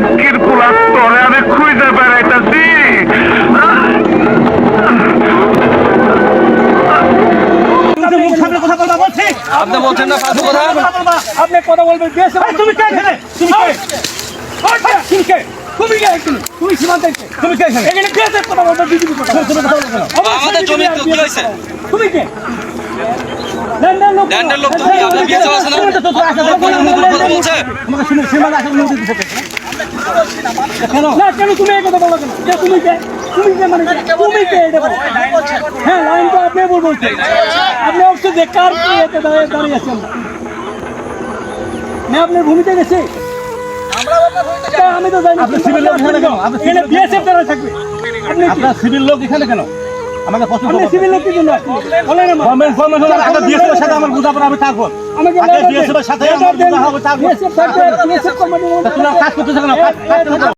কলঙ্কির পোলা তোরে আমি খুঁজে বেড়াইতেছি। আপনি বলছেন না ফালতু কথা। আপনি কথা বলবেন তুমি কে এখানে? তুমি কে? তুমি কে এখানে? তুমি সীমান্তে তুমি কে এখানে? এখানে কে কথা বলবে? বিজেপি কথা আমাদের জমি তো কি হয়েছে? তুমি কে? ল্যান্ডের লোক তুমি, আপনার বিয়ে আছে না? কথা বলছে আমাকে শুনে সীমানা আসলে নোটিশ দিতে কেন? না কেন তুমি এই কথা বলো কেন? যে তুমি কে? তুমি কে মানে তুমি কে এটা বলো? হ্যাঁ লাইন তো আপনি বলছেন। আপনি অবশ্য যে কার কি এতে দাঁড়িয়ে আছেন না আপনার ভূমিতে গেছে আমি তো জানি। আপনি সিভিল লোক এখানে কেন? এখানে বিএসএফ দ্বারা থাকবে। আপনি আপনার সিভিল লোক এখানে কেন? আমাকে প্রশ্ন করুন। আপনি সিভিল লোক কি জন্য আসছেন? বলেন না। ফরমেশন হলো আগে বিএসএফ এর সাথে আমার বুঝাপড়া হবে তারপর। আমাকে বিএসএফ এর সাথে আমার বুঝা হবে তারপর। বিএসএফ থাকবে বিএসএফ কোম্পানি। তুমি কাজ করতেছ কেন?